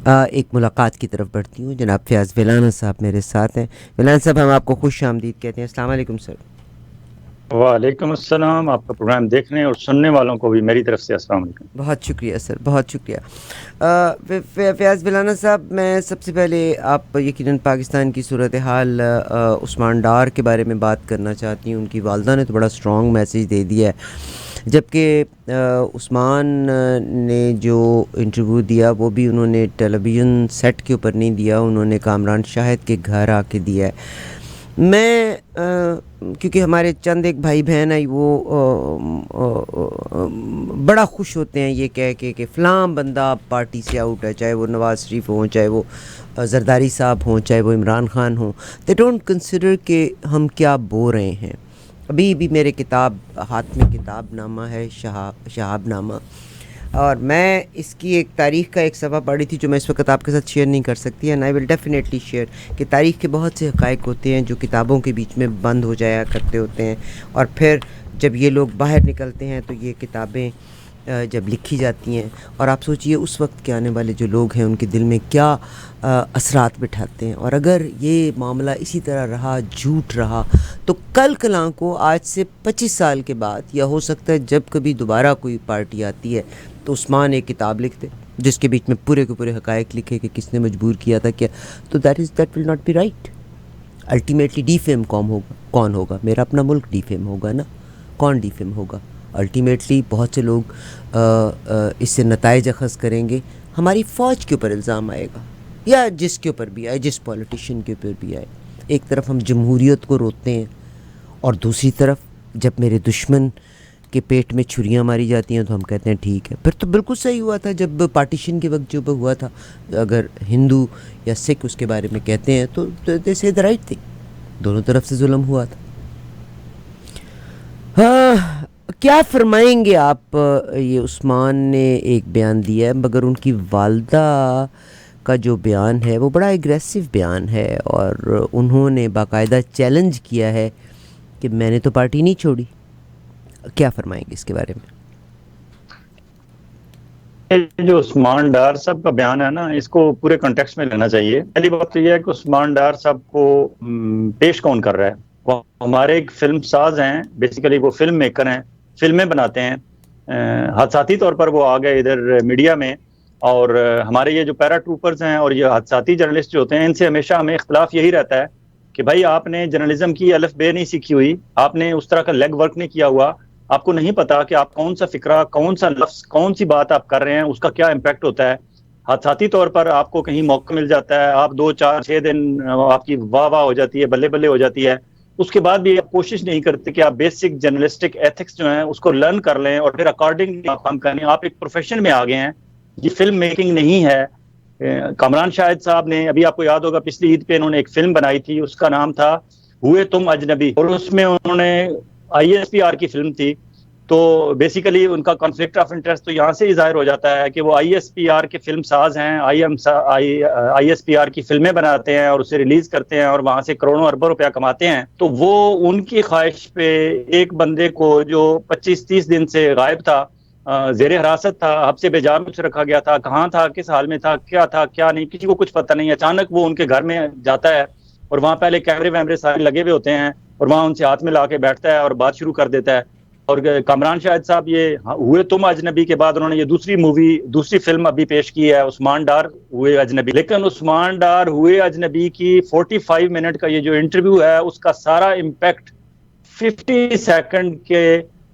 एक मुलाकात की तरफ बढ़ती हूँ। जनाब फ़याज़ विलाना साहब मेरे साथ हैं। विलाना साहब, हम आपको खुश आमदीद कहते हैं। अस्सलाम वालेकुम सर। वालेकुम अस्सलाम। आपका प्रोग्राम देखने और सुनने वालों को भी मेरी तरफ से अस्सलाम वालेकुम। बहुत शुक्रिया सर, बहुत शुक्रिया। फ़याज़ विलाना साहब, मैं सबसे पहले आप यकीनन पाकिस्तान की सूरत हाल उस्मान डार के बारे में बात करना चाहती हूँ। उनकी वालदा ने तो बड़ा स्ट्रॉन्ग मैसेज दे दिया है, जबकि उस्मान ने जो इंटरव्यू दिया वो भी उन्होंने टेलीविज़न सेट के ऊपर नहीं दिया, उन्होंने कामरान शाहिद के घर आके दिया है। मैं क्योंकि हमारे चंद एक भाई बहन है वो बड़ा खुश होते हैं ये कह के कि फ़लाँ बंदा पार्टी से आउट है, चाहे वो नवाज़ शरीफ हों, चाहे वो जरदारी साहब हों, चाहे वो इमरान खान हों। दे डोंट कंसिडर कि हम क्या बो रहे हैं। अभी भी मेरे किताब हाथ में किताबनामा है, शहाबनामा, और मैं इसकी एक तारीख़ का एक सफ़ा पढ़ी थी जो मैं इस वक्त आपके साथ शेयर नहीं कर सकती, and I will definitely share कि तारीख़ के बहुत से हक़ाइक़ होते हैं जो किताबों के बीच में बंद हो जाया करते होते हैं, और फिर जब ये लोग बाहर निकलते हैं तो ये किताबें जब लिखी जाती हैं, और आप सोचिए उस वक्त के आने वाले जो लोग हैं उनके दिल में क्या असरात बिठाते हैं। और अगर ये मामला इसी तरह रहा, झूठ रहा, तो कल कलां को आज से 25 साल के बाद, या हो सकता है जब कभी दोबारा कोई पार्टी आती है, तो उस्मान एक किताब लिखते जिसके बीच में पूरे के पूरे हक़ाइक़ लिखे कि किसने मजबूर किया था क्या, तो that will not be right. Ultimately defame कौन होगा? मेरा अपना मुल्क डीफेम होगा ना, कौन डीफेम होगा? अल्टीमेटली बहुत से लोग इससे नताइज अखज़ करेंगे, हमारी फ़ौज के ऊपर इल्ज़ाम आएगा, या जिसके ऊपर भी आए, जिस पॉलिटिशियन के ऊपर भी आए। एक तरफ हम जमहूरियत को रोते हैं, और दूसरी तरफ जब मेरे दुश्मन के पेट में छुरियां मारी जाती हैं तो हम कहते हैं ठीक है। फिर तो बिल्कुल सही हुआ था जब पार्टीशन के वक्त जो हुआ था, अगर हिंदू या सिख उसके बारे में कहते हैं तो दे से द राइट थिंग, दोनों तरफ से जुल्म हुआ था। हाँ, क्या फरमाएंगे आप? ये उस्मान ने एक बयान दिया है, मगर उनकी वालदा का जो बयान है वो बड़ा एग्रेसिव बयान है, और उन्होंने बाकायदा चैलेंज किया है कि मैंने तो पार्टी नहीं छोड़ी। क्या फरमाएंगे इसके बारे में? ये जो उस्मान डार साहब का बयान है ना, इसको पूरे कॉन्टेक्स्ट में लेना चाहिए। पहली बात तो यह है कि उस्मान डार साहब को पेश कौन कर रहा है। वो हमारे एक फिल्म साज हैं, बेसिकली वो फिल्म मेकर हैं, फिल्में बनाते हैं। हादसाती तौर पर वो आ गए इधर मीडिया में, और हमारे ये जो पैरा ट्रूपर्स हैं और ये हादसाती जर्नलिस्ट जो होते हैं, इनसे हमेशा हमें इख्तलाफ यही रहता है कि भाई आपने जर्नलिज्म की अलिफ बे नहीं सीखी हुई, आपने उस तरह का लेग वर्क नहीं किया हुआ, आपको नहीं पता कि आप कौन सा फिक्रा, कौन सा लफ्ज, कौन सी बात आप कर रहे हैं, उसका क्या इम्पैक्ट होता है। हादसाती तौर पर आपको कहीं मौका मिल जाता है, आप 2 4 6 दिन आपकी वाह वाह हो जाती है, बल्ले बल्ले हो जाती है, उसके बाद भी आप कोशिश नहीं करते कि आप बेसिक जर्नलिस्टिक एथिक्स जो है उसको लर्न कर लें और फिर अकॉर्डिंग काम करें। आप एक प्रोफेशन में आ गए हैं, ये फिल्म मेकिंग नहीं है। कामरान शाहिद साहब ने, अभी आपको याद होगा, पिछली ईद पे इन्होंने एक फिल्म बनाई थी, उसका नाम था हुए तुम अजनबी, और उसमें उन्होंने ISPR की फिल्म थी। तो बेसिकली उनका कॉन्फ्लिक्ट ऑफ इंटरेस्ट तो यहाँ से ही जाहिर हो जाता है कि वो ISPR के फिल्म साज हैं, ISPR की फिल्में बनाते हैं और उसे रिलीज करते हैं और वहां से करोड़ों अरबों रुपया कमाते हैं। तो वो उनकी ख्वाहिश पे एक बंदे को जो 25 30 दिन से गायब था, जेर हिरासत था, हब्से बेजान कुछ रखा गया था, कहाँ था, किस हाल में था क्या नहीं, किसी को कुछ पता नहीं, अचानक वो उनके घर में जाता है और वहां पहले कैमरे वैमरे सारे लगे हुए होते हैं और वहां उनसे हाथ में ला के बैठता है और बात शुरू कर देता है। और कामरान शाहिद साहब ये हुए तुम अजनबी के बाद उन्होंने ये दूसरी फिल्म अभी पेश की है, उस्मान डार हुए अजनबी। लेकिन उस्मान डार हुए अजनबी की 45 मिनट का ये जो इंटरव्यू है, उसका सारा इम्पैक्ट 50 सेकंड के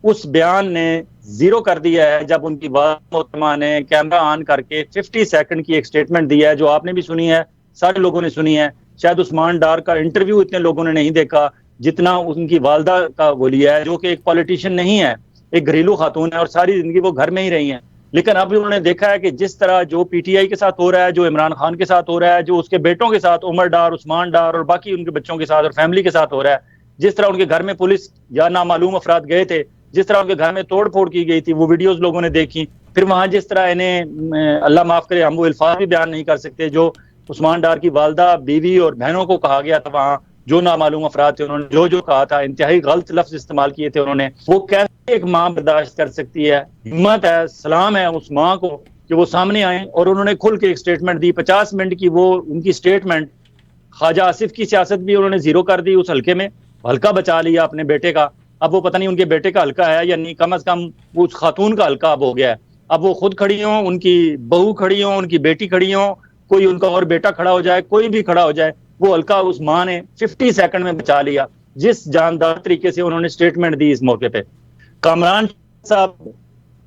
उस बयान ने जीरो कर दिया है, जब उनकी मोहतरमा ने कैमरा ऑन करके 50 सेकंड की एक स्टेटमेंट दी है, जो आपने भी सुनी है, सारे लोगों ने सुनी है। शायद उस्मान डार का इंटरव्यू इतने लोगों ने नहीं देखा जितना उनकी वालदा का वो लिया है, जो कि एक पॉलिटिशियन नहीं है, एक घरेलू खातून है और सारी जिंदगी वो घर में ही रही हैं। लेकिन अब उन्होंने देखा है कि जिस तरह जो PTI के साथ हो रहा है, जो इमरान खान के साथ हो रहा है, जो उसके बेटों के साथ उमर डार, उस्मान डार और बाकी उनके बच्चों के साथ और फैमिली के साथ हो रहा है, जिस तरह उनके घर में पुलिस या नामालूम अफराद गए थे, जिस तरह उनके घर में तोड़ फोड़ की गई थी, वो वीडियोस लोगों ने देखी। फिर वहां जिस तरह इन्हें, अल्लाह माफ करे, हम वो अल्फाज भी बयान नहीं कर सकते जो उस्मान डार की वालदा, बीवी और बहनों को कहा गया था, वहां जो नामालूम अफराद थे उन्होंने जो कहा था, इंतहाई गलत लफ्ज इस्तेमाल किए थे उन्होंने। वो कैसे एक माँ बर्दाश्त कर सकती है? हिम्मत है, सलाम है उस माँ को कि वो सामने आए और उन्होंने खुल के एक स्टेटमेंट दी। 50 मिनट की वो उनकी स्टेटमेंट, ख्वाजा आसिफ की सियासत भी उन्होंने जीरो कर दी उस हल्के में, हल्का बचा लिया अपने बेटे का। अब वो पता नहीं उनके बेटे का हल्का है या नहीं, कम अज कम उस खातून का हल्का अब हो गया है। अब वो खुद खड़ी हों, उनकी बहू खड़ी हों, उनकी बेटी खड़ी हों, कोई उनका और बेटा खड़ा हो जाए, कोई भी खड़ा हो जाए, वो हल्का उस माँ ने 50 सेकंड में बचा लिया, जिस जानदार तरीके से उन्होंने स्टेटमेंट दी इस मौके पे। कामरान साहब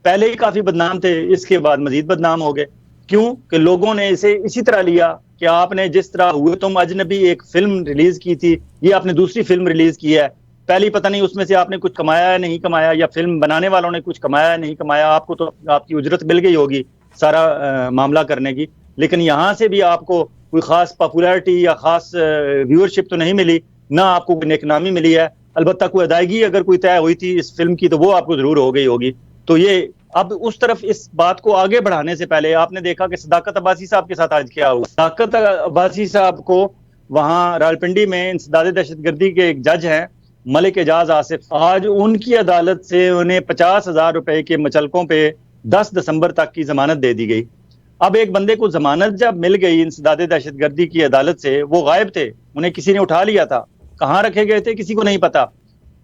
पहले ही काफी बदनाम थे, इसके बाद मजीद बदनाम हो गए। क्यों? कि लोगों ने इसे इसी तरह लिया कि आपने जिस तरह हुए तुम अजनबी एक फिल्म रिलीज की थी, ये आपने दूसरी फिल्म रिलीज की है। पहली पता नहीं उसमें से आपने कुछ कमाया है नहीं कमाया, या फिल्म बनाने वालों ने कुछ कमाया है नहीं कमाया, आपको तो आपकी उजरत मिल गई होगी सारा मामला करने की, लेकिन यहाँ से भी आपको कोई खास पॉपुलैरिटी या खास व्यूअरशिप तो नहीं मिली, ना आपको कोई नेकनामी मिली है। अलबत्ता कोई अदायगी अगर कोई तय हुई थी इस फिल्म की तो वो आपको जरूर हो गई होगी। तो ये अब उस तरफ इस बात को आगे बढ़ाने से पहले आपने देखा कि सदाकत अब्बासी साहब के साथ आज क्या हुआ। सदाकत अब्बासी साहब को वहां रावलपिंडी में इंसदादे दहशतगर्दी के एक जज हैं मलिक एजाज आसिफ, आज उनकी अदालत से उन्हें 50,000 रुपए के मुचलकों पे 10 दिसंबर तक की जमानत दे दी गई। अब एक बंदे को जमानत जब मिल गई इंसदादे दहशतगर्दी की अदालत से, वो गायब थे, उन्हें किसी ने उठा लिया था, कहाँ रखे गए थे किसी को नहीं पता।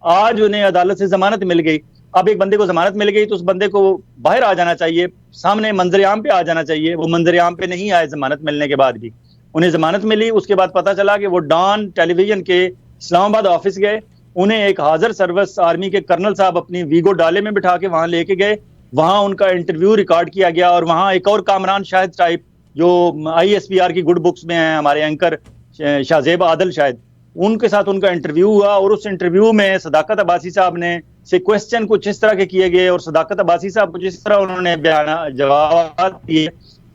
आज उन्हें अदालत से जमानत मिल गई। अब एक बंदे को जमानत मिल गई तो उस बंदे को बाहर आ जाना चाहिए, सामने मंजर आम पे आ जाना चाहिए। वो मंजर आम पे नहीं आए जमानत मिलने के बाद भी। उन्हें जमानत मिली, उसके बाद पता चला कि वो डॉन टेलीविजन के इस्लामाबाद ऑफिस गए, उन्हें एक हाजिर सर्विस आर्मी के कर्नल साहब अपनी वीगो डाले में बिठा के वहां लेके गए, वहां उनका इंटरव्यू रिकॉर्ड किया गया। और वहां एक और कामरान शाहिद टाइप जो ISPR की गुड बुक्स में है, हमारे एंकर शाहजेब आदल शायद, उनके साथ उनका इंटरव्यू हुआ। और उस इंटरव्यू में सदाकत अब्बासी साहब ने से क्वेश्चन कुछ इस तरह के किए गए और सदाकत अब्बासी साहब कुछ इस तरह उन्होंने जवाब दिए,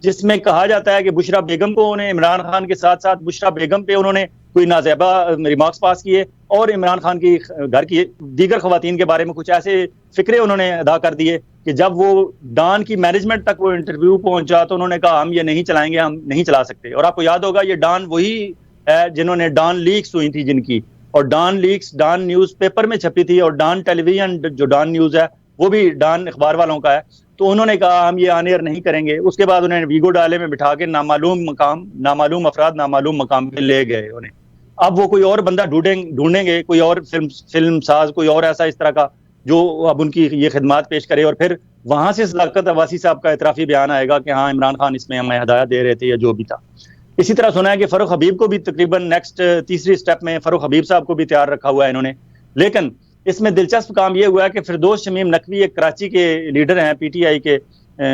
जिसमें कहा जाता है कि बुशरा बेगम को उन्हें इमरान खान के साथ साथ बुशरा बेगम पे उन्होंने कोई नाज़ेबा रिमार्क्स पास किए और इमरान खान की घर की दीगर खवातीन के बारे में कुछ ऐसे फिक्रे उन्होंने अदा कर दिए कि जब वो डॉन की मैनेजमेंट तक वो इंटरव्यू पहुंचा तो उन्होंने कहा हम ये नहीं चलाएंगे, हम नहीं चला सकते। और आपको याद होगा ये डॉन वही है जिन्होंने डॉन लीक्स हुई थी जिनकी, और डॉन लीक्स डॉन न्यूज़पेपर में छपी थी, और डॉन टेलीविजन जो डॉन न्यूज़ है वो भी डॉन अखबार वालों का है। तो उन्होंने कहा हम ये ऑन एयर नहीं करेंगे। उसके बाद उन्हें वीगो डाले में बिठा के नामालूम अफराद नामालूम मकाम पे ले गए उन्हें। अब वो कोई और बंदा ढूंढेंगे, कोई और फिल्म साज, कोई और ऐसा इस तरह का जो अब उनकी ये खिदमात पेश करे, और फिर वहां से सदाकत अब्बासी साहब का इतराफी बयान आएगा कि हाँ इमरान खान इसमें हमें हदायत दे रहे थे या जो भी था। इसी तरह सुना है कि फरूख हबीब को भी तकरीबन नेक्स्ट तीसरी स्टेप में फरूख हबीब साहब को भी तैयार रखा हुआ है इन्होंने। लेकिन इसमें दिलचस्प काम यह हुआ है कि फिरदौस शमीम नकवी एक कराची के लीडर हैं PTI के,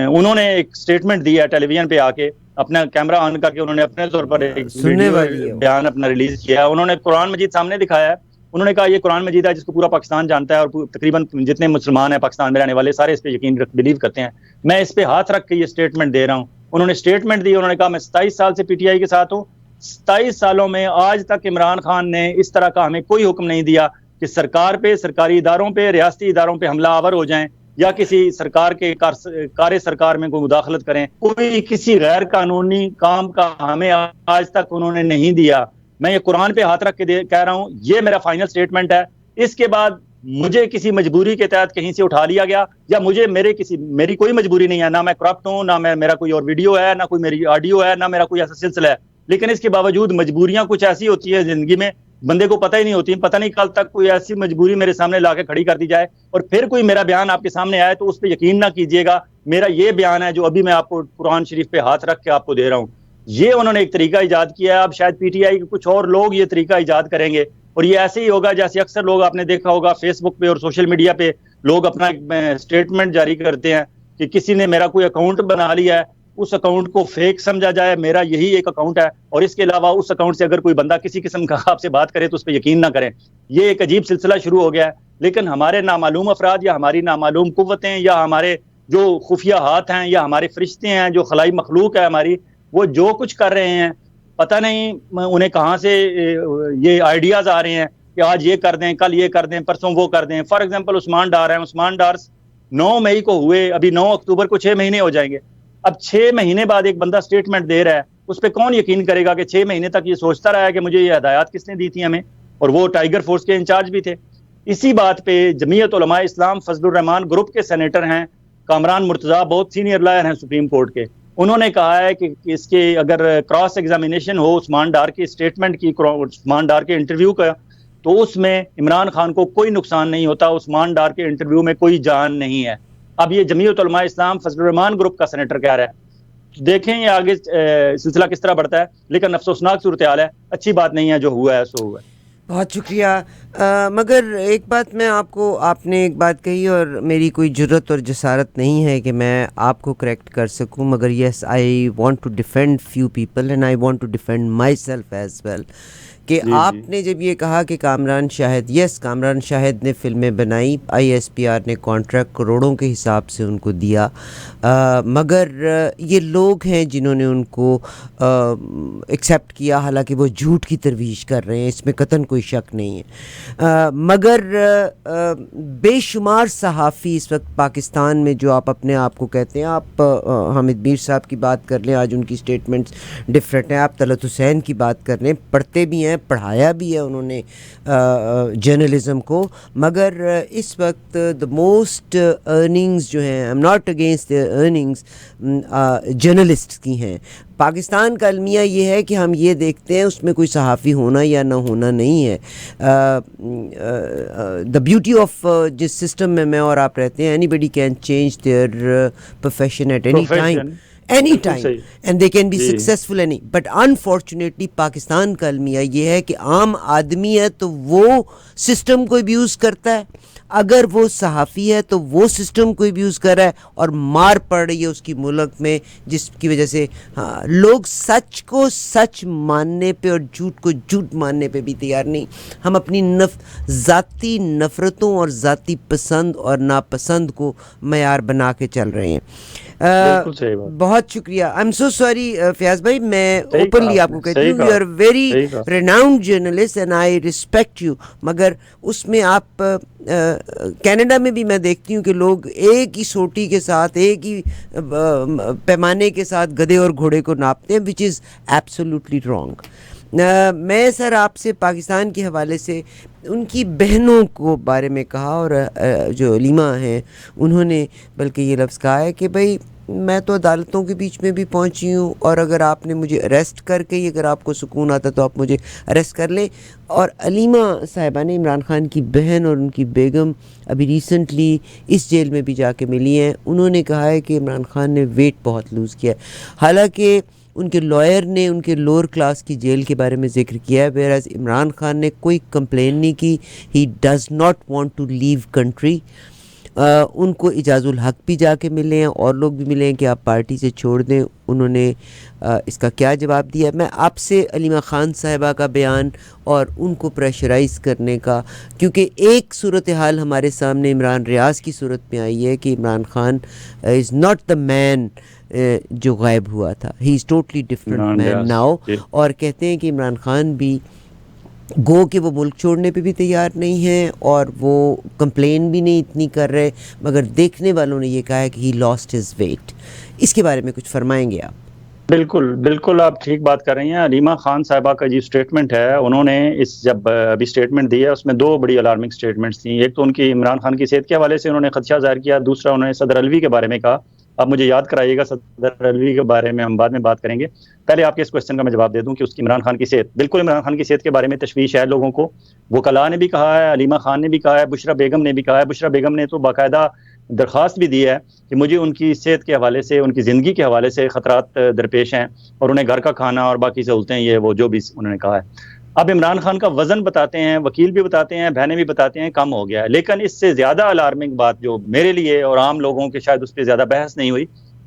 उन्होंने एक स्टेटमेंट दी है टेलीविजन पे आके, अपना कैमरा ऑन करके उन्होंने अपने तौर पर एक बयान अपना रिलीज किया है। उन्होंने कुरान मजीद सामने दिखाया है। उन्होंने कहा ये कुरान मजीद है जिसको पूरा पाकिस्तान जानता है और तकरीबन जितने मुसलमान हैं पाकिस्तान में रहने वाले सारे इस पे यकीन बिलीव करते हैं। मैं इस पे हाथ रख के ये स्टेटमेंट दे रहा हूँ। उन्होंने स्टेटमेंट दी, उन्होंने कहा मैं 27 साल से PTI के साथ हूँ, 27 सालों में आज तक इमरान खान ने इस तरह का हमें कोई हुक्म नहीं दिया कि सरकार पे, सरकारी इदारों पे, रियासती इदारों पे हमला आवर हो जाएं या किसी सरकार के कार्य सरकार में कोई मुदाखलत करें। कोई किसी गैर कानूनी काम का हमें आज तक उन्होंने नहीं दिया। मैं ये कुरान पे हाथ रख के कह रहा हूँ, ये मेरा फाइनल स्टेटमेंट है। इसके बाद मुझे किसी मजबूरी के तहत कहीं से उठा लिया गया या मेरी कोई मजबूरी नहीं है, ना मैं करप्ट हूँ, ना मेरा कोई और वीडियो है, ना कोई मेरी ऑडियो है, ना मेरा कोई ऐसा सिलसिला है। लेकिन इसके बावजूद मजबूरियां कुछ ऐसी होती है जिंदगी में, बंदे को पता ही नहीं होती। पता नहीं कल तक कोई ऐसी मजबूरी मेरे सामने लाके खड़ी कर दी जाए और फिर कोई मेरा बयान आपके सामने आए तो उस पर यकीन ना कीजिएगा। मेरा ये बयान है जो अभी मैं आपको कुरान शरीफ पे हाथ रख के आपको दे रहा हूँ। ये उन्होंने एक तरीका इजाद किया है। अब शायद PTI के कुछ और लोग ये तरीका इजाद करेंगे और ये ऐसे ही होगा जैसे अक्सर लोग आपने देखा होगा फेसबुक पे और सोशल मीडिया पे लोग अपना स्टेटमेंट जारी करते हैं कि किसी ने मेरा कोई अकाउंट बना लिया है, उस अकाउंट को फेक समझा जाए, मेरा यही एक अकाउंट है और इसके अलावा उस अकाउंट से अगर कोई बंदा किसी किस्म का आपसे बात करे तो उस पर यकीन ना करें। ये एक अजीब सिलसिला शुरू हो गया है। लेकिन हमारे नामालूम अफराद या हमारी नामालूम कुव्वतें या हमारे जो खुफिया हाथ हैं या हमारे फरिश्ते हैं, जो खलाई मखलूक है हमारी, वो जो कुछ कर रहे हैं पता नहीं उन्हें कहाँ से ये आइडियाज आ रहे हैं कि आज ये कर दें, कल ये कर दें, परसों वो कर दें। फॉर एग्जांपल उस्मान डार है, उस्मान डार 9 मई को हुए, अभी 9 अक्टूबर को 6 महीने हो जाएंगे। अब 6 महीने बाद एक बंदा स्टेटमेंट दे रहा है, उस पर कौन यकीन करेगा कि 6 महीने तक ये सोचता रहा है कि मुझे ये हदायत किसने दी थी हमें, और वो टाइगर फोर्स के इंचार्ज भी थे। इसी बात पे जमीयत उलमा इस्लाम फजलुर रहमान ग्रुप के सेनेटर हैं, कामरान मुर्तज़ा बहुत सीनियर लॉयर हैं सुप्रीम कोर्ट के, उन्होंने कहा है कि इसके अगर क्रॉस एग्जामिनेशन हो उस्मान डार की स्टेटमेंट की, उस्मान डार के इंटरव्यू का, तो उसमें इमरान खान को कोई नुकसान नहीं होता, उस्मान डार के इंटरव्यू में कोई जान नहीं है। अब ये जमीयत उलमा इस्लाम फजलुर रहमान ग्रुप का सेनेटर कह रहा है। देखें ये आगे सिलसिला किस तरह बढ़ता है, लेकिन अफसोसनाक सूरत हाल है, अच्छी बात नहीं है, जो हुआ है सो हुआ है। बहुत शुक्रिया। मगर एक बात मैं आपको, आपने एक बात कही और मेरी कोई जुर्रत और जसारत नहीं है कि मैं आपको करेक्ट कर सकूं, मगर yes I want to defend few people and I want to defend myself as well कि आपने जब ये कहा कि कामरान शाहिद, यस कामरान शाहिद ने फ़िल्में बनाई, ISPR ने कॉन्ट्रैक्ट करोड़ों के हिसाब से उनको दिया, मगर ये लोग हैं जिन्होंने उनको एक्सेप्ट किया, हालांकि वो झूठ की तरवीज कर रहे हैं, इसमें कतन कोई शक नहीं है। मगर बेशुमार सहाफ़ी इस वक्त पाकिस्तान में, जो आप अपने आप को कहते हैं, आप हामिद मीर साहब की बात कर लें, आज उनकी स्टेटमेंट्स डिफरेंट हैं, आप तलत हुसैन की बात कर लें, पढ़ते भी हैं, पढ़ाया भी है उन्होंने जर्नलिज़म को, मगर इस वक्त द मोस्ट अर्निंग्स जो हैं, I am not against the earnings, journalist की हैं। पाकिस्तान का अलमिया ये है कि हम ये देखते हैं उसमें कोई सहाफ़ी होना या ना होना नहीं है। द ब्यूटी ऑफ जिस सिस्टम में मैं और आप रहते हैं, anybody can change their profession at any time, any time, and they can be successful any, but unfortunately Pakistan का अलमिया ये है कि आम आदमी है तो वो सिस्टम को अब्यूज़ करता है, अगर वो सहाफ़ी है तो वो सिस्टम को अब्यूज़ कर रहा है, और मार पड़ रही है उसकी मुल्क में, जिसकी वजह से हाँ, लोग सच को सच मानने पे और झूठ को झूठ मानने पे भी तैयार नहीं। हम अपनी ज़ाती नफ़रतों और ज़ाती पसंद और नापसंद को मयार बना के चल रहे हैं। बहुत शुक्रिया। I am so sorry Fayaz भाई, मैं ओपनली आपको कहती हूँ, you are very renowned journalist and I respect you, मगर उसमें आप कनाडा में भी मैं देखती हूँ कि लोग एक ही सोटी के साथ, एक ही पैमाने के साथ गधे और घोड़े को नापते हैं, विच इज़ एब्सोल्युटली रॉन्ग। मैं सर आपसे पाकिस्तान के हवाले से उनकी बहनों को बारे में कहा, और जो अलीमा हैं उन्होंने बल्कि ये लफ्ज़ कहा है कि भाई मैं तो अदालतों के बीच में भी पहुंची हूँ, और अगर आपने मुझे अरेस्ट करके ही अगर आपको सुकून आता तो आप मुझे अरेस्ट कर लें। और अलीमा साहिबा ने, इमरान खान की बहन और उनकी बेगम, अभी रिसेंटली इस जेल में भी जाके मिली हैं, उन्होंने कहा है कि इमरान खान ने वेट बहुत लूज़ किया है। हालांकि उनके लॉयर ने उनके लोअर क्लास की जेल के बारे में ज़िक्र किया है, वेराज इमरान खान ने कोई कंप्लेन नहीं की, he does not want to leave country. उनको इजाज़ुल हक भी जाके मिले हैं और लोग भी मिले हैं कि आप पार्टी से छोड़ दें, उन्होंने इसका क्या जवाब दिया। मैं आपसे अलीमा ख़ान साहिबा का बयान और उनको प्रेशराइज़ करने का, क्योंकि एक सूरत हाल हमारे सामने इमरान रियाज़ की सूरत में आई है कि Imran Khan is not the man जो गायब हुआ था, he is totally different man now, और कहते हैं कि इमरान खान भी गो कि वो मुल्क छोड़ने पे भी तैयार नहीं है और वो कंप्लेन भी नहीं इतनी कर रहे, मगर देखने वालों ने ये कहा है कि ही लॉस्ट हिज वेट। इसके बारे में कुछ फरमाएंगे आप? बिल्कुल बिल्कुल, आप ठीक बात कर रही हैं। अलीमा खान साहिबा का जो स्टेटमेंट है, उन्होंने जब अभी स्टेटमेंट दी है उसमें दो बड़ी अलार्मिंग स्टेटमेंट्स थी। एक तो उनकी इमरान खान की सेहत के हवाले से उन्होंने खदशा जाहिर किया, दूसरा उन्होंने सदर अलवी के बारे में कहा। आप मुझे याद कराइएगा, सदर अलवी के बारे में हम बाद में बात करेंगे। पहले आपके इस क्वेश्चन का मैं जवाब दे दूं कि उसकी इमरान खान की सेहत, बिल्कुल इमरान खान की सेहत के बारे में तशवीश है लोगों को। वकला ने भी कहा है, अलीमा खान ने भी कहा है, बुशरा बेगम ने भी कहा है। बुशरा बेगम ने तो बाकायदा दरख्वास्त भी दी है कि मुझे उनकी सेहत के हवाले से, उनकी ज़िंदगी के हवाले से ख़तरात दरपेश हैं और उन्हें घर का खाना और बाकी सहूलतें, ये वो जो भी उन्होंने कहा है। अब इमरान खान का वज़न बताते हैं, वकील भी बताते हैं, बहनें भी बताते हैं, कम हो गया है। लेकिन इससे ज़्यादा अलार्मिंग बात जो मेरे लिए और आम लोगों के शायद उस पर ज़्यादा बहस नहीं हुई,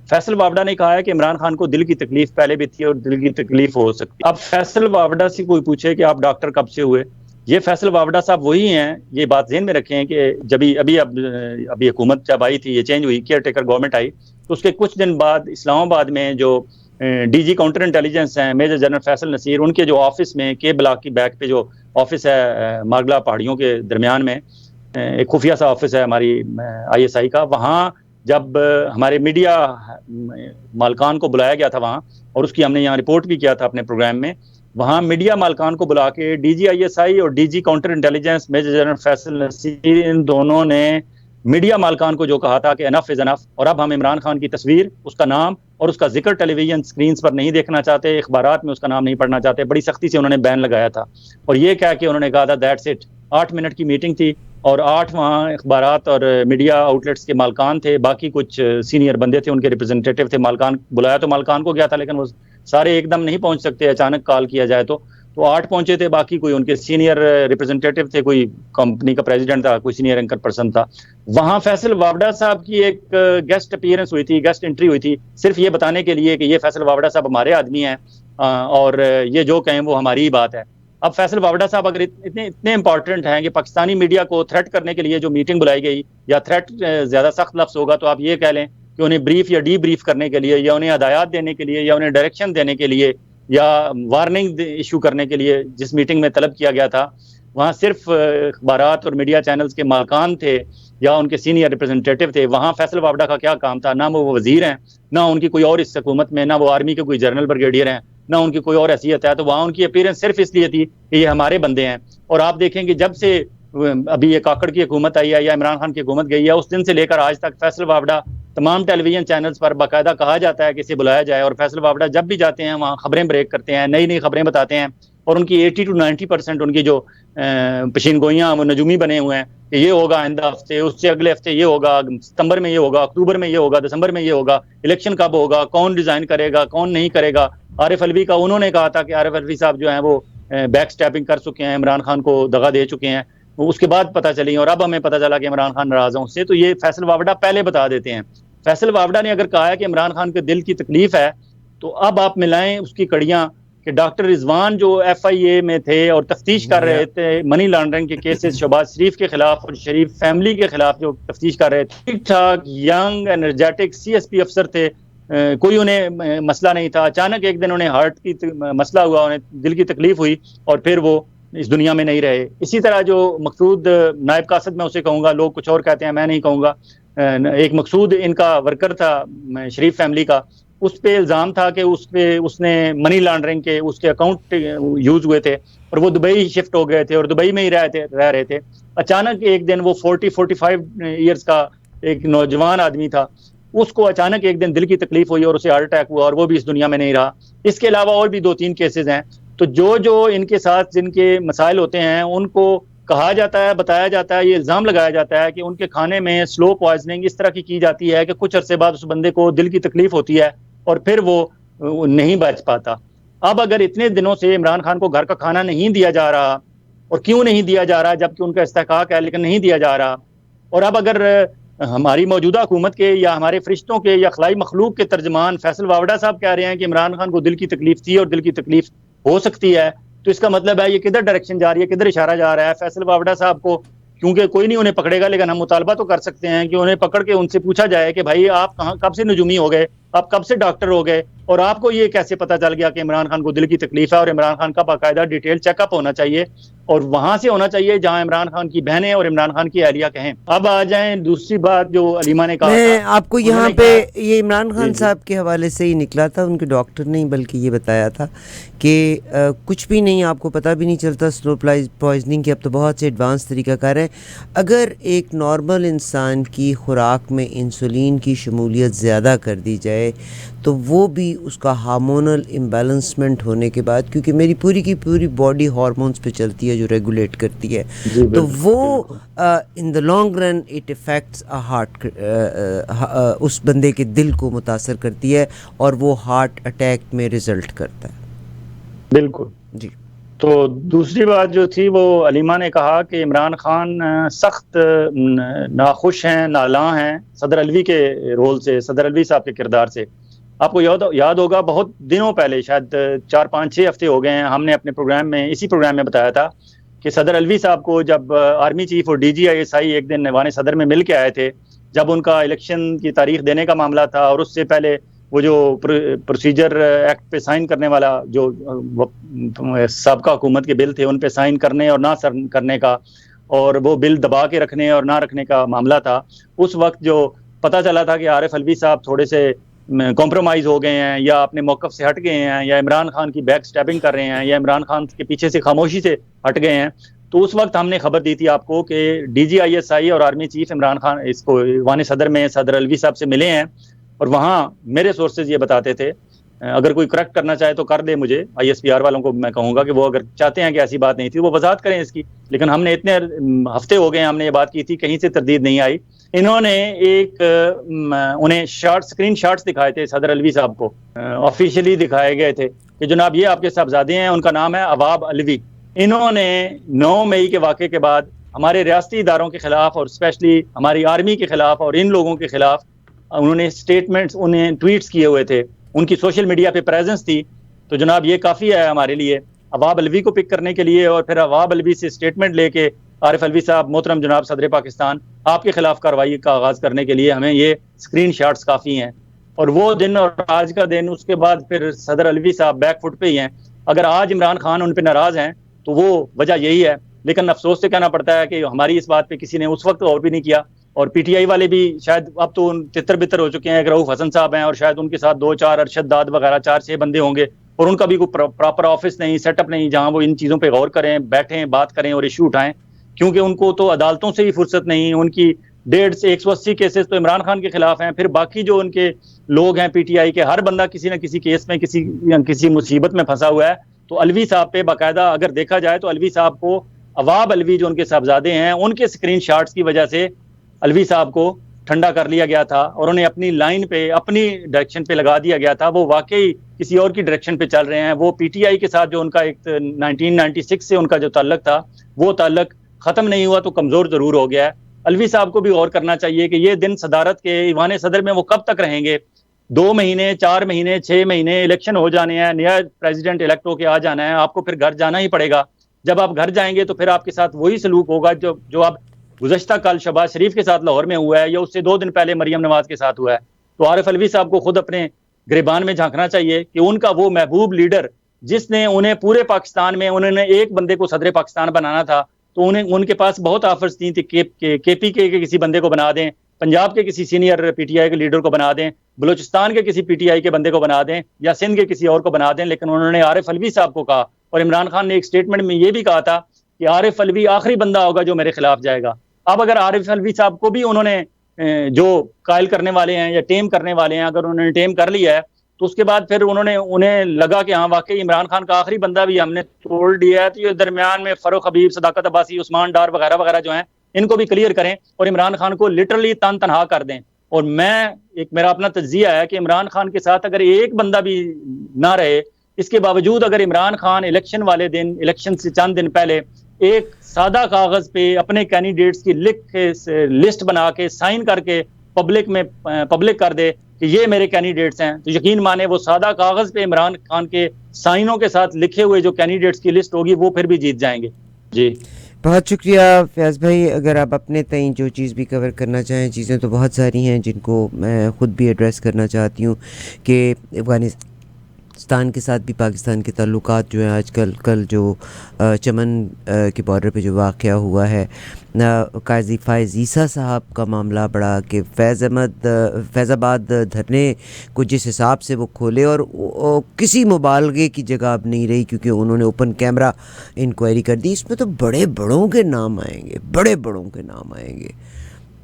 फैसल वावडा ने कहा है कि इमरान खान को दिल की तकलीफ पहले भी थी और दिल की तकलीफ हो सकती है। अब फैसल वावडा से कोई पूछे कि आप डॉक्टर कब से हुए, ये फैसल वावडा साहब वही हैं, ये बात ज़हन में रखें कि जब अभी हुकूमत जब आई थी, ये चेंज हुई, केयर टेकर गवर्नमेंट आई, तो उसके कुछ दिन बाद इस्लामाबाद में जो डीजी काउंटर इंटेलिजेंस हैं मेजर जनरल फैसल नसीर, उनके जो ऑफिस में के ब्लॉक की बैक पे जो ऑफिस है मारगला पहाड़ियों के दरमियान में, एक खुफिया सा ऑफिस है हमारी ISI का, वहाँ जब हमारे मीडिया मालकान को बुलाया गया था वहाँ, और उसकी हमने यहाँ रिपोर्ट भी किया था अपने प्रोग्राम में, वहाँ मीडिया मालकान को बुला के DG ISI और DG counter intelligence major general Faisal Naseer, इन दोनों ने मीडिया मालकान को जो कहा था कि अनफ इज़ अनफ, और अब हम इमरान खान की तस्वीर, उसका नाम और उसका जिक्र टेलीविजन स्क्रीन पर नहीं देखना चाहते, अखबारात में उसका नाम नहीं पढ़ना चाहते। बड़ी सख्ती से उन्होंने बैन लगाया था और ये कह के उन्होंने कहा था दैट्स इट। 8 मिनट की मीटिंग थी और 8 वहाँ अखबारात और मीडिया आउटलेट्स के मालकान थे, बाकी कुछ सीनियर बंदे थे, उनके रिप्रेजेंटेटिव थे। मालकान बुलाया तो मालकान को गया था, लेकिन वो सारे एकदम नहीं पहुंच सकते, अचानक कॉल किया जाए तो 8 पहुंचे थे, बाकी कोई उनके सीनियर रिप्रेजेंटेटिव थे, कोई कंपनी का प्रेसिडेंट था, कोई सीनियर एंकर पर्सन था। वहां फैसल वावड़ा साहब की एक गेस्ट अपीयरेंस हुई थी, गेस्ट एंट्री हुई थी, सिर्फ ये बताने के लिए कि ये फैसल वावड़ा साहब हमारे आदमी हैं और ये जो कहें वो हमारी ही बात है। अब फैसल वावड़ा साहब अगर इतने इतने इंपॉर्टेंट हैं कि पाकिस्तानी मीडिया को थ्रेट करने के लिए जो मीटिंग बुलाई गई, या थ्रेट ज्यादा सख्त लफ्ज होगा तो आप ये कह लें कि उन्हें ब्रीफ या डी ब्रीफ करने के लिए, या उन्हें हदायत देने के लिए, या उन्हें डायरेक्शन देने के लिए, या वार्निंग इशू करने के लिए जिस मीटिंग में तलब किया गया था, वहाँ सिर्फ अखबारात और मीडिया चैनल्स के मालकान थे या उनके सीनियर रिप्रेजेंटेटिव थे। वहाँ फैसल वावड़ा का क्या काम था? ना वो वजीर हैं, ना उनकी कोई और इस हुकूमत में, ना वो आर्मी के कोई जनरल ब्रिगेडियर हैं, ना उनकी कोई और हैसियत है। तो वहाँ उनकी अपीयरेंस सिर्फ इसलिए थी कि ये हमारे बंदे हैं। और आप देखेंगे जब से अभी ये काकड़ की हुकूमत आई है या इमरान खान की हुकूमत गई है, उस दिन से लेकर आज तक फैसल वावड़ा तमाम टेलीविजन चैनल्स पर बाकायदा कहा जाता है कि इसे बुलाया जाए, और फैसल वावड़ा जब भी जाते हैं वहाँ खबरें ब्रेक करते हैं, नई नई खबरें बताते हैं, और उनकी 80 to 90% उनकी जो पेशीन गोइयाँ वो नजूमी बने हुए हैं कि ये होगा आइंदा हफ्ते, उससे अगले हफ्ते ये होगा, सितंबर में ये होगा, अक्टूबर में ये होगा, दिसंबर में ये होगा, इलेक्शन कब होगा, कौन डिजाइन करेगा, कौन नहीं करेगा। आरिफ अलवी का उन्होंने कहा था कि आरिफ अलवी साहब जो हैं वो बैक स्टैपिंग कर चुके हैं, इमरान खान को दगा दे चुके हैं। उसके बाद पता चली और अब हमें पता चला कि इमरान खान नाराज है उससे। तो ये फैसल वावड़ा पहले बता देते हैं। फैसल वावड़ा ने अगर कहा है कि इमरान खान के दिल की तकलीफ है, तो अब आप मिलाएं उसकी कड़ियां कि डॉक्टर रिजवान जो FIA में थे और तफ्तीश कर रहे थे मनी लॉन्ड्रिंग के केसेस शहबाज शरीफ के खिलाफ और शरीफ फैमिली के खिलाफ जो तफ्तीश कर रहे थे, ठीक ठाक यंग एनर्जेटिक CSP अफसर थे, कोई उन्हें मसला नहीं था। अचानक एक दिन उन्हें हार्ट की मसला हुआ, उन्हें दिल की तकलीफ हुई और फिर वो इस दुनिया में नहीं रहे। इसी तरह जो मकसूद नायब कासद, मैं उसे कहूँगा, लोग कुछ और कहते हैं, मैं नहीं कहूँगा, एक मकसूद इनका वर्कर था शरीफ फैमिली का, उस पे इल्ज़ाम था कि उसने मनी लॉन्ड्रिंग के उसके अकाउंट यूज हुए थे और वो दुबई शिफ्ट हो गए थे और दुबई में ही रह रहे थे। अचानक एक दिन वो 40-45 ईयर्स का एक नौजवान आदमी था, उसको अचानक एक दिन दिल की तकलीफ हुई और उसे हार्ट अटैक हुआ और वो भी इस दुनिया में नहीं रहा। इसके अलावा और भी 2-3 केसेस हैं। तो जो इनके साथ जिनके मसाइल होते हैं उनको कहा जाता है, बताया जाता है, ये इल्ज़ाम लगाया जाता है कि उनके खाने में स्लो पॉइजनिंग इस तरह की जाती है कि कुछ अरसे बाद उस बंदे को दिल की तकलीफ होती है और फिर वो नहीं बच पाता। अब अगर इतने दिनों से इमरान खान को घर का खाना नहीं दिया जा रहा, और क्यों नहीं दिया जा रहा जबकि उनका इस्तेहकाक है, लेकिन नहीं दिया जा रहा, और अब अगर हमारी मौजूदा हुकूमत के या हमारे फरिश्तों के या खलाई मखलूक के तर्जमान फैसल वावड़ा साहब कह रहे हैं कि इमरान खान को दिल की तकलीफ थी और दिल की तकलीफ हो सकती है, तो इसका मतलब है ये किधर डायरेक्शन जा रही है, किधर इशारा जा रहा है। फैसल वावड़ा साहब को, क्योंकि कोई नहीं उन्हें पकड़ेगा, लेकिन हम मुतालबा तो कर सकते हैं कि उन्हें पकड़ के उनसे पूछा जाए कि भाई आप कब से नजूमी हो गए, आप कब से डॉक्टर हो गए, और आपको ये कैसे पता चल गया कि इमरान खान को दिल की तकलीफ है। और इमरान खान का बाकायदा डिटेल चेकअप होना चाहिए और वहां से होना चाहिए जहां इमरान खान की बहनें और इमरान खान की अहलिया कहें। अब आ जाएं दूसरी बात जो अलीमा ने कहा, मैं आपको यहाँ पे ये इमरान खान साहब के हवाले से ही निकला था, उनके डॉक्टर नहीं बल्कि ये बताया था कि कुछ भी नहीं, आपको पता भी नहीं चलता स्लो पॉइजनिंग की, अब तो बहुत से एडवांस तरीक़ाकार हैं। अगर एक नॉर्मल इंसान की खुराक में इंसुलिन की शमूलियत ज़्यादा कर दी जाए तो वो भी उसका हार्मोनल इम्बैलेंसमेंट होने के बाद, क्योंकि मेरी पूरी की पूरी बॉडी हार्मोन्स पे चलती है जो रेगुलेट करती है, तो वो in the long run it effects a heart, उस बंदे के दिल को मुतासर करती है और वो हार्ट अटैक में रिज़ल्ट करता है। बिल्कुल जी। तो दूसरी बात जो थी वो अलीमा ने कहा कि इमरान खान सख्त नाखुश हैं, नाला हैं सदर अलवी के रोल से, सदर अलवी साहब के किरदार से। आपको याद होगा बहुत दिनों पहले, शायद 4-5-6 हफ्ते हो गए हैं, हमने अपने प्रोग्राम में, इसी प्रोग्राम में बताया था कि सदर अलवी साहब को जब आर्मी चीफ और DGISI एक दिन नवाने सदर में मिल के आए थे, जब उनका इलेक्शन की तारीख देने का मामला था और उससे पहले वो जो प्रोसीजर एक्ट पे साइन करने वाला जो साबका हुकूमत के बिल थे उन पे साइन करने और ना करने का, और वो बिल दबा के रखने और ना रखने का मामला था, उस वक्त जो पता चला था कि आरिफ अलवी साहब थोड़े से कॉम्प्रोमाइज़ हो गए हैं या अपने मौक़िफ़ से हट गए हैं या इमरान खान की बैक स्टैबिंग कर रहे हैं या इमरान खान के पीछे से खामोशी से हट गए हैं, तो उस वक्त हमने खबर दी थी आपको कि DGISI और आर्मी चीफ इमरान खान इसको ईवान सदर में सदर अलवी साहब से मिले हैं, और वहाँ मेरे सोर्सेज ये बताते थे, अगर कोई करेक्ट करना चाहे तो कर दे मुझे, ISPR वालों को मैं कहूँगा कि वो अगर चाहते हैं कि ऐसी बात नहीं थी वो वजाहत करें इसकी, लेकिन हमने इतने हफ्ते हो गए हमने ये बात की थी, कहीं से तरदीद नहीं आई। इन्होंने उन्हें स्क्रीन शॉट्स दिखाए थे सदर अलवी साहब को, ऑफिशियली दिखाए गए थे कि जनाब ये आपके साहबजादे हैं, उनका नाम है अवाब अलवी। इन्होंने 9 मई के वाक़े के बाद हमारे रियासती इदारों के खिलाफ और स्पेशली हमारी आर्मी के खिलाफ और इन लोगों के खिलाफ उन्होंने स्टेटमेंट्स, उन्हें ट्वीट्स किए हुए थे, उनकी सोशल मीडिया पे प्रेजेंस थी। तो जनाब ये काफ़ी है हमारे लिए अवाब अलवी को पिक करने के लिए, और फिर अवाब अलवी से स्टेटमेंट लेके आरिफ अलवी साहब मोहतरम जनाब सदर पाकिस्तान आपके खिलाफ कार्रवाई का आगाज़ करने के लिए हमें ये स्क्रीन शॉट्स काफ़ी हैं। और वो दिन और आज का दिन, उसके बाद फिर सदर अलवी साहब बैक फुट पे ही हैं। अगर आज इमरान खान उन पर नाराज़ हैं तो वो वजह यही है, लेकिन अफसोस से कहना पड़ता है कि हमारी इस बात पे किसी ने उस वक्त और भी नहीं किया, और PTI वाले भी शायद अब तो तितर बितर हो चुके हैं। एक रऊफ हसन साहब हैं और शायद उनके साथ 2-4 अरशद दाद वगैरह 4-6 बंदे होंगे, और उनका भी कोई प्रॉपर ऑफिस नहीं, सेटअप नहीं जहां वो इन चीज़ों पे गौर करें, बैठें, बात करें और इशू उठाएं, क्योंकि उनको तो अदालतों से ही फुर्सत नहीं। उनकी 180 केसेस तो इमरान खान के खिलाफ हैं, फिर बाकी जो उनके लोग हैं PTI के, हर बंदा किसी न किसी केस में किसी मुसीबत में फंसा हुआ है। तो अलवी साहब पे बाकायदा अगर देखा जाए तो अलवी साहब को, अवाब अलवी जो उनके साहबजादे हैं, उनके स्क्रीन शॉट्स की वजह से अलवी साहब को ठंडा कर लिया गया था और उन्हें अपनी लाइन पे, अपनी डायरेक्शन पे लगा दिया गया था। वो वाकई किसी और की डायरेक्शन पे चल रहे हैं। वो PTI के साथ जो उनका एक 1996 से उनका जो ताल्लुक था, वो ताल्लुक ख़त्म नहीं हुआ तो कमज़ोर ज़रूर हो गया है। अलवी साहब को भी गौर करना चाहिए कि ये दिन सदारत के ईवान सदर में वो कब तक रहेंगे। 2 महीने, 4 महीने, 6 महीने, इलेक्शन हो जाने हैं, नया प्रेसिडेंट इलेक्ट होकर आ जाना है, आपको फिर घर जाना ही पड़ेगा। जब आप घर जाएंगे तो फिर आपके साथ वही सलूक होगा जो आप गुज़श्ता कल शहबाज शरीफ के साथ लाहौर में हुआ है, या उससे 2 दिन पहले मरियम नवाज के साथ हुआ है। तो आरिफ अलवी साहब को खुद अपने गिरबान में झांकना चाहिए कि उनका वो महबूब लीडर, जिसने उन्हें पूरे पाकिस्तान में, उन्होंने एक बंदे को सदर पाकिस्तान बनाना था, तो उनके पास बहुत ऑफर्स थी KPK के किसी बंदे को बना दें, पंजाब के किसी सीनियर PTI के लीडर को बना दें, बलूचिस्तान के किसी PTI के बंदे को बना दें, या सिंध के किसी और को बना दें, लेकिन उन्होंने आरिफ अलवी साहब को कहा। और इमरान खान ने एक स्टेटमेंट में ये भी कहा था कि आरिफ अलवी आखिरी बंदा होगा जो मेरे खिलाफ जाएगा। अब अगर आरिफ अलवी साहब को भी उन्होंने जो कायल करने वाले हैं या टेम करने वाले हैं, अगर उन्होंने टेम कर लिया है, तो उसके बाद फिर उन्हें लगा कि हाँ वाकई इमरान खान का आखिरी बंदा भी हमने तोड़ दिया है, तो ये दरमियान में फरूख हबीब, सदाकत अब्बासी, उस्मान डार वगैरह वगैरह जो हैं, इनको भी क्लियर करें और इमरान खान को लिटरली तन तनहा कर दें। और मेरा अपना तज्जिया है कि इमरान खान के साथ अगर एक बंदा भी ना रहे, इसके बावजूद अगर इमरान खान इलेक्शन वाले दिन, इलेक्शन से चंद दिन पहले एक सादा कागज पे अपने कैंडिडेट्स की लिख के लिस्ट बना के साइन करके पब्लिक कर दे कि ये मेरे कैंडिडेट्स हैं, तो यकीन माने वो सादा कागज पे इमरान खान के साइनों के साथ लिखे हुए जो कैंडिडेट्स की लिस्ट होगी वो फिर भी जीत जाएंगे। जी बहुत शुक्रिया फयाज़ भाई। अगर आप अपने तई जो चीज़ भी कवर करना चाहें, चीज़ें तो बहुत सारी हैं जिनको मैं ख़ुद भी एड्रेस करना चाहती हूँ कि अफ़गानिस्तान के साथ भी पाकिस्तान के ताल्लुकात जो हैं आजकल, कल जो चमन के बॉर्डर पे जो वाक़या हुआ है, काजी फ़ाइज़ ईसा साहब का मामला बड़ा कि फैज़ाबाद धरने को जिस हिसाब से वो खोले, और किसी मुबालगे की जगह अब नहीं रही क्योंकि उन्होंने ओपन कैमरा इंक्वायरी कर दी। इसमें तो बड़े बड़ों के नाम आएंगे, बड़े बड़ों के नाम आएंगे।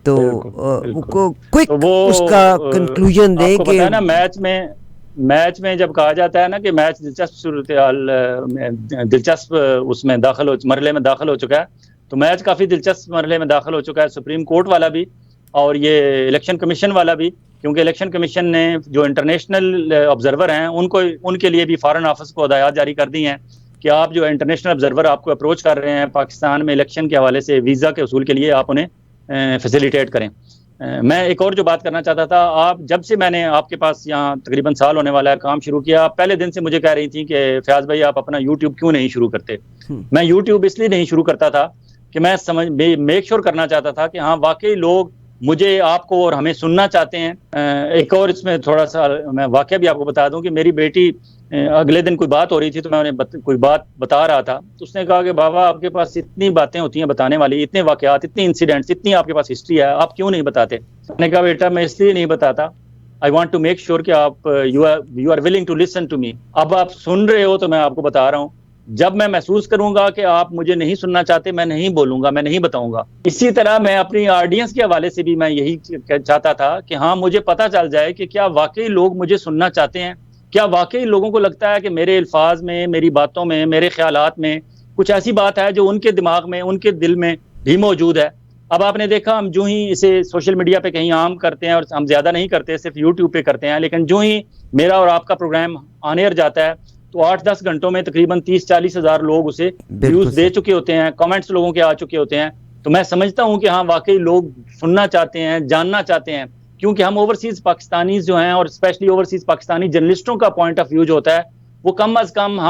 तो क्विक उसका कंक्लूजन दें कि मैच में जब कहा जाता है ना कि मैच दिलचस्प उसमें मरहले में दाखिल हो चुका है, तो मैच काफ़ी दिलचस्प मरहले में दाखिल हो चुका है। सुप्रीम कोर्ट वाला भी और ये इलेक्शन कमीशन वाला भी, क्योंकि इलेक्शन कमीशन ने जो इंटरनेशनल ऑब्जर्वर हैं उनके लिए भी फॉरेन ऑफिस को हदायत जारी कर दी हैं कि आप जो इंटरनेशनल ऑब्जर्वर आपको अप्रोच कर रहे हैं पाकिस्तान में इलेक्शन के हवाले से वीज़ा के उसूल के लिए, आप उन्हें फैसिलिटेट करें। मैं एक और जो बात करना चाहता था, आप जब से मैंने आपके पास यहाँ तकरीबन साल होने वाला है काम शुरू किया, पहले दिन से मुझे कह रही थी कि फयाज भाई आप अपना यूट्यूब क्यों नहीं शुरू करते। मैं यूट्यूब इसलिए नहीं शुरू करता था कि मैं मेक श्योर करना चाहता था कि हाँ वाकई लोग मुझे, आपको और हमें सुनना चाहते हैं। एक और इसमें थोड़ा सा मैं वाकया भी आपको बता दूं कि मेरी बेटी अगले दिन कोई बात हो रही थी तो मैं उन्हें कोई बात बता रहा था, तो उसने कहा कि बाबा आपके पास इतनी बातें होती हैं बताने वाली, इतने वाकयात, इतनी इंसिडेंट्स, इतनी आपके पास हिस्ट्री है, आप क्यों नहीं बताते। मैंने कहा बेटा मैं इसलिए नहीं बताता, I want to make sure कि आप you are willing to listen to me. अब आप सुन रहे हो तो मैं आपको बता रहा हूँ, जब मैं महसूस करूंगा कि आप मुझे नहीं सुनना चाहते, मैं नहीं बोलूंगा, मैं नहीं बताऊंगा। इसी तरह मैं अपनी ऑडियंस के हवाले से भी मैं यही चाहता था कि हाँ, मुझे पता चल जाए कि क्या वाकई लोग मुझे सुनना चाहते हैं, क्या वाकई लोगों को लगता है कि मेरे अल्फाज में, मेरी बातों में, मेरे ख्यालात में कुछ ऐसी बात है जो उनके दिमाग में, उनके दिल में भी मौजूद है। अब आपने देखा, हम जो ही इसे सोशल मीडिया पे कहीं आम करते हैं, और हम ज्यादा नहीं करते, सिर्फ यूट्यूब पे करते हैं, लेकिन जो ही मेरा और आपका प्रोग्राम ऑन एयर जाता है तो 8-10 घंटों में तकरीबन 30-40 हज़ार लोग उसे व्यूज दे चुके होते हैं, कमेंट्स लोगों के आ चुके होते हैं। तो मैं समझता हूं कि हाँ, वाकई लोग सुनना चाहते हैं, जानना चाहते हैं, क्योंकि हम ओवरसीज पाकिस्तानी जो हैं, और स्पेशली ओवरसीज पाकिस्तानी जर्नलिस्टों का पॉइंट ऑफ व्यू जो होता है, वो कम अज कम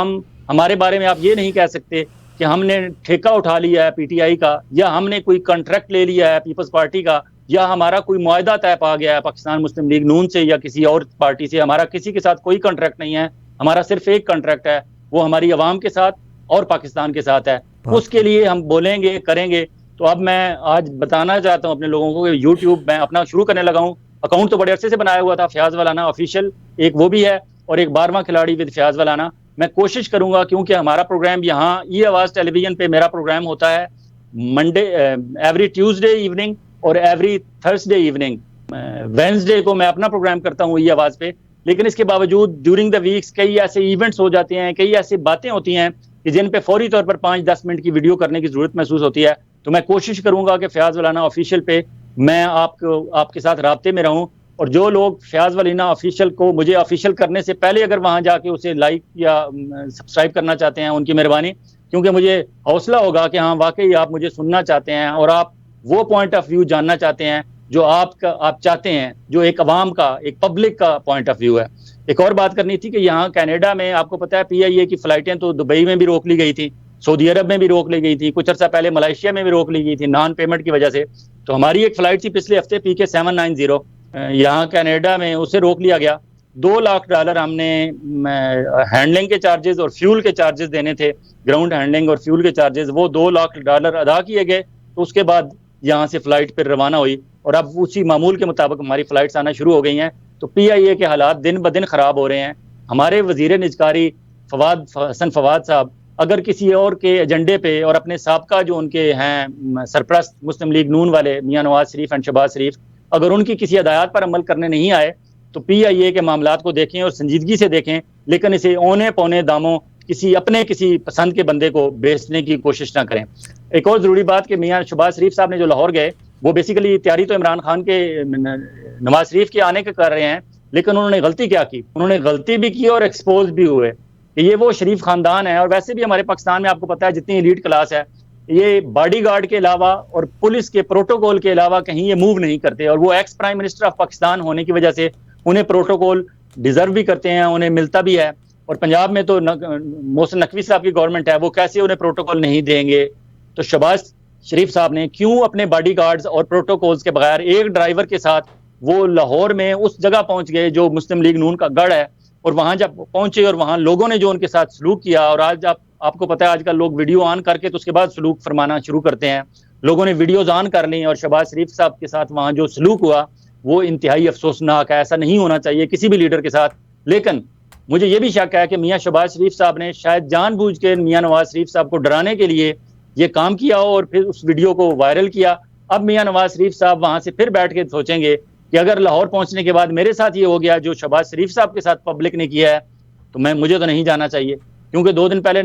हमारे बारे में आप ये नहीं कह सकते कि हमने ठेका उठा लिया है पीटीआई का, या हमने कोई कॉन्ट्रैक्ट ले लिया है पीपल्स पार्टी का, या हमारा कोई मुआहदा तय पा गया है पाकिस्तान मुस्लिम लीग नून से या किसी और पार्टी से। हमारा किसी के साथ कोई कॉन्ट्रैक्ट नहीं है, हमारा सिर्फ एक कॉन्ट्रैक्ट है, वो हमारी अवाम के साथ और पाकिस्तान के साथ है। उसके लिए हम बोलेंगे, करेंगे। तो अब मैं आज बताना चाहता हूं अपने लोगों को कि यूट्यूब मैं अपना शुरू करने लगा हूं। अकाउंट तो बड़े अरसे से बनाया हुआ था, फयाज वलाना ऑफिशियल एक वो भी है, और एक 12वां खिलाड़ी विद फयाज वलाना। मैं कोशिश करूंगा, क्योंकि हमारा प्रोग्राम यहाँ ये आवाज टेलीविजन पे मेरा प्रोग्राम होता है मंडे, एवरी ट्यूसडे इवनिंग और एवरी थर्सडे इवनिंग। वेंसडे को मैं अपना प्रोग्राम करता हूँ ये आवाज पे, लेकिन इसके बावजूद ड्यूरिंग द वीक्स कई ऐसे इवेंट्स हो जाते हैं, कई ऐसी बातें होती हैं कि जिन पे फौरी तौर पर 5-10 मिनट की वीडियो करने की जरूरत महसूस होती है। तो मैं कोशिश करूंगा कि फयाज वलाना ऑफिशियल पे मैं आपके साथ राब्ते में रहूं, और जो लोग फयाज वलाना ऑफिशियल को मुझे ऑफिशियल करने से पहले अगर वहां जाके उसे लाइक या सब्सक्राइब करना चाहते हैं, उनकी मेहरबानी, क्योंकि मुझे हौसला होगा कि हाँ, वाकई आप मुझे सुनना चाहते हैं और आप वो पॉइंट ऑफ व्यू जानना चाहते हैं जो आप चाहते हैं, जो एक अवाम का, एक पब्लिक का पॉइंट ऑफ व्यू है। एक और बात करनी थी कि यहाँ कनाडा में आपको पता है पीआईए की फ्लाइटें तो दुबई में भी रोक ली गई थी, सऊदी अरब में भी रोक ली गई थी, कुछ अर्सा पहले मलेशिया में भी रोक ली गई थी नॉन पेमेंट की वजह से। तो हमारी एक फ्लाइट थी पिछले हफ्ते PK 790 यहाँ कनाडा में, उसे रोक लिया गया। $2 लाख हमने हैंडलिंग के चार्जेस और फ्यूल के चार्जेस देने थे, ग्राउंड हैंडलिंग और फ्यूल के चार्जेस, वो $2 लाख अदा किए गए। तो उसके बाद यहाँ से फ्लाइट पर रवाना हुई, और अब उसी मामूल के मुताबिक हमारी फ्लाइट्स आना शुरू हो गई हैं। तो पीआईए के हालात दिन ब दिन खराब हो रहे हैं। हमारे वजीर निजकारी हसन फवाद साहब अगर किसी और के एजेंडे पे, और अपने साबका जो उनके हैं सरप्रस्त मुस्लिम लीग नून वाले मियां नवाज शरीफ एंड शहबाज शरीफ, अगर उनकी किसी हदायत पर अमल करने नहीं आए, तो पीआईए के मामलात को देखें और संजीदगी से देखें, लेकिन इसे औने पौने दामों किसी पसंद के बंदे को बेचने की कोशिश ना करें। एक और जरूरी बात कि मियां शहबाज शरीफ साहब ने जो लाहौर गए, वो बेसिकली तैयारी तो इमरान खान के, नवाज शरीफ के आने के कर रहे हैं, लेकिन उन्होंने गलती क्या की? उन्होंने गलती भी की और एक्सपोज भी हुए कि ये वो शरीफ खानदान है। और वैसे भी हमारे पाकिस्तान में आपको पता है जितनी एलीट क्लास है, ये बॉडीगार्ड के अलावा और पुलिस के प्रोटोकॉल के अलावा कहीं ये मूव नहीं करते, और वो ex prime minister of Pakistan होने की वजह से उन्हें प्रोटोकॉल डिजर्व भी करते हैं, उन्हें मिलता भी है। और पंजाब में तो मोहसिन नकवी साहब की गवर्नमेंट है, वो कैसे उन्हें प्रोटोकॉल नहीं देंगे? तो शहबाज शरीफ साहब ने क्यों अपने बॉडीगार्ड्स और प्रोटोकॉल्स के बगैर एक ड्राइवर के साथ वो लाहौर में उस जगह पहुंच गए जो मुस्लिम लीग नून का गढ़ है, और वहां जब पहुंचे और वहां लोगों ने जो उनके साथ सलूक किया, और आज आपको पता है आजकल लोग वीडियो ऑन करके तो उसके बाद सलूक फरमाना शुरू करते हैं, लोगों ने वीडियोज ऑन कर ली, और शहबाज शरीफ साहब के साथ वहां जो सलूक हुआ वो इंतहाई अफसोसनाक है। ऐसा नहीं होना चाहिए किसी भी लीडर के साथ। लेकिन मुझे ये भी शक है कि मियां शहबाज शरीफ साहब ने शायद जानबूझ के मियां नवाज शरीफ साहब को डराने के लिए ये काम किया हो, और फिर उस वीडियो को वायरल किया। अब मियां नवाज शरीफ साहब वहां से फिर बैठ के सोचेंगे कि अगर लाहौर पहुंचने के बाद मेरे साथ ये हो गया जो शहबाज शरीफ साहब के साथ पब्लिक ने किया है, तो मुझे तो नहीं जाना चाहिए। क्योंकि 2 दिन पहले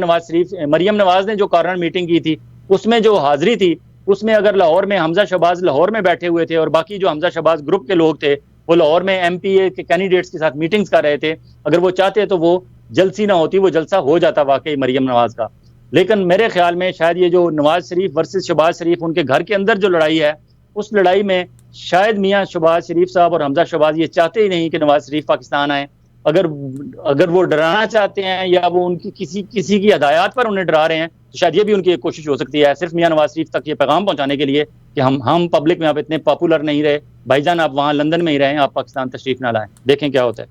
मरियम नवाज ने जो कॉर्नर मीटिंग की थी, उसमें जो हाजिरी थी, उसमें अगर लाहौर में हमजा शहबाज लाहौर में बैठे हुए थे और बाकी जो हमजा शहबाज ग्रुप के लोग थे वो लाहौर में MPA के कैंडिडेट्स के साथ मीटिंग्स कर रहे थे, अगर वो चाहते तो वो जलसी ना होती, वो जलसा हो जाता वाकई मरियम नवाज का। लेकिन मेरे ख्याल में शायद ये जो नवाज शरीफ वर्सेस शहबाज शरीफ, उनके घर के अंदर जो लड़ाई है, उस लड़ाई में शायद मियां शहबाज शरीफ साहब और हमजा शहबाज ये चाहते ही नहीं कि नवाज शरीफ पाकिस्तान आए। अगर वो डराना चाहते हैं या वो उनकी किसी की हदायत पर उन्हें डरा रहे हैं, तो शायद ये भी उनकी एक कोशिश हो सकती है, सिर्फ मियां नवाज शरीफ तक ये पैगाम पहुंचाने के लिए कि हम पब्लिक में आप इतने पॉपुलर नहीं रहे, भाईजान आप वहाँ लंदन में ही रहें, आप पाकिस्तान तशरीफ ना लाएं, देखें क्या होता है।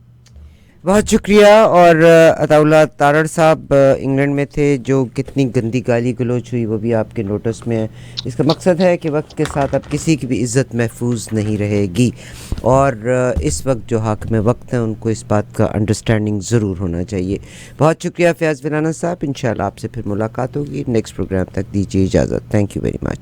बहुत शुक्रिया। और अताउल्लाह तारड़ साहब इंग्लैंड में थे, जो कितनी गंदी गाली गलोच हुई वो भी आपके नोटिस में है। इसका मकसद है कि वक्त के साथ अब किसी की भी इज़्ज़त महफूज नहीं रहेगी, और इस वक्त जो हाकिम वक्त हैं उनको इस बात का अंडरस्टैंडिंग ज़रूर होना चाहिए। बहुत शुक्रिया फ़याज़ बिलाना साहब, इंशाल्लाह आपसे फिर मुलाकात होगी नेक्स्ट प्रोग्राम तक। दीजिए इजाज़त। Thank you very much.